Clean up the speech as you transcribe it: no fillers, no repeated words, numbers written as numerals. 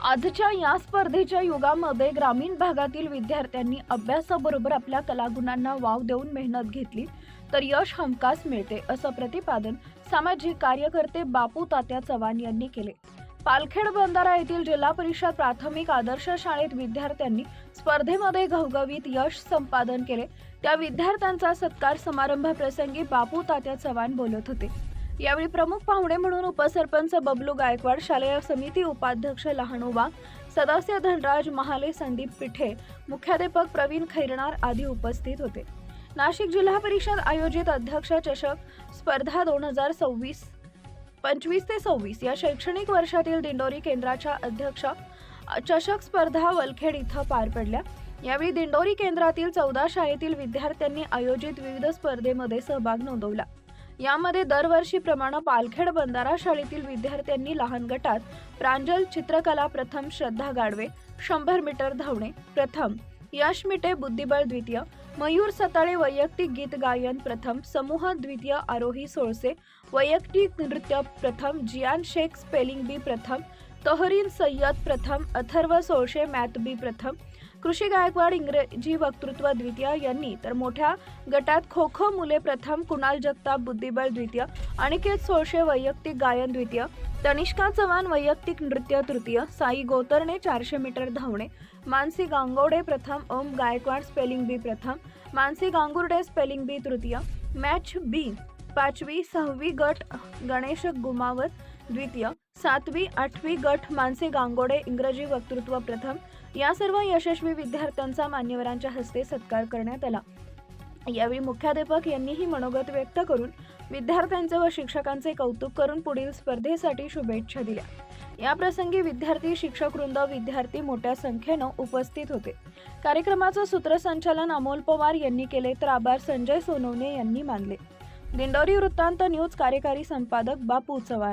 आजच्या या स्पर्धेच्या युगामध्ये ग्रामीण भागातील विद्यार्थ्यांनी अभ्यासाबरोबर आपल्या कलागुणांना वाव देऊन मेहनत घेतली तर यश हमखास मिळते, असं प्रतिपादन सामाजिक कार्यकर्ते बापू तात्या चव्हाण यांनी केले। पालखेड बंधारा येथील जिल्हा परिषद प्राथमिक आदर्श शाळेत विद्यार्थ्यांनी स्पर्धेमध्ये घवघवीत यश संपादन केले। त्या विद्यार्थ्यांचा सत्कार समारंभाप्रसंगी बापू तात्या चव्हाण बोलत होते। यावेळी प्रमुख पाहुणे म्हणून उपसरपंच बबलू गायकवाड, शालेय समिती उपाध्यक्ष लहानोबा, सदस्य धनराज महाले, संदीप पिठे, मुख्याध्यापक प्रवीण खैरनार आदी उपस्थित होते। नाशिक जिल्हा परिषद आयोजित अध्यक्ष चषक स्पर्धा 2025 ते 26 या शैक्षणिक वर्षातील दिंडोरी केंद्राच्या अध्यक्ष चषक स्पर्धा वलखेड इथं पार पडल्या। यावेळी दिंडोरी केंद्रातील 14 शाळेतील विद्यार्थ्यांनी आयोजित विविध स्पर्धेमध्ये सहभाग नोंदवला। यामध्ये दरवर्षीप्रमाणे पालखेड बंधारा शाळेतील विद्यार्थ्यांनी लहान गटात प्रांजल चित्रकला प्रथम, श्रद्धा गाडवे 100 मीटर धावणे प्रथम, यश मिटे बुद्धिबळ द्वितीय, मयूर सताळे वैयक्तिक गीत गायन प्रथम, समूह द्वितीय, आरोही सोळसे वैयक्तिक नृत्य प्रथम, जियान शेख स्पेलिंग बी प्रथम, तोहरीन सय्यद प्रथम, अथर्व सोळसे मॅथ बी प्रथम, कृषी गायकवाड इंग्रजी वक्तृत्व द्वितीय यांनी तर मोठ्या गटात खो खो मुले प्रथम, कुणाल जगताप बुद्धिबळ द्वितीय, अनिकेत सोळसे वैयक्तिक गायन द्वितीय, तनिष्का चव्हाण वैयक्तिक नृत्य तृतीय, साई गोतरणे 400 मीटर धावणे, मानसी गांगोडे प्रथम, ओम गायकवाड स्पेलिंग बी प्रथम, मानसी गांगुर्डे स्पेलिंग बी तृतीय, मॅच बी 5वी 6वी गट गणेश गुमावत द्वितीय, 7वी 8वी गट मानसी गांगोडे इंग्रजी वक्तृत्व प्रथम। या सर्व यशस्वी विद्यार्थ्यांचा मान्यवरांच्या हस्ते सत्कार करण्यात आला। यावेळी मुख्याध्यापक यांनीही मनोगत व्यक्त करून विद्यार्थ्यांचे व शिक्षकांचे कौतुक करून पुढील स्पर्धेसाठी शुभेच्छा दिल्या। या प्रसंगी विद्यार्थी, शिक्षक वृंद, विद्यार्थी मोठ्या संख्येने उपस्थित होते। कार्यक्रमाचं सूत्रसंचालन अमोल पवार यांनी केले तर आभार संजय सोनवणे यांनी मानले। दिंडोरी वृत्तांत न्यूज कार्यकारी संपादक बापू चव्हाण।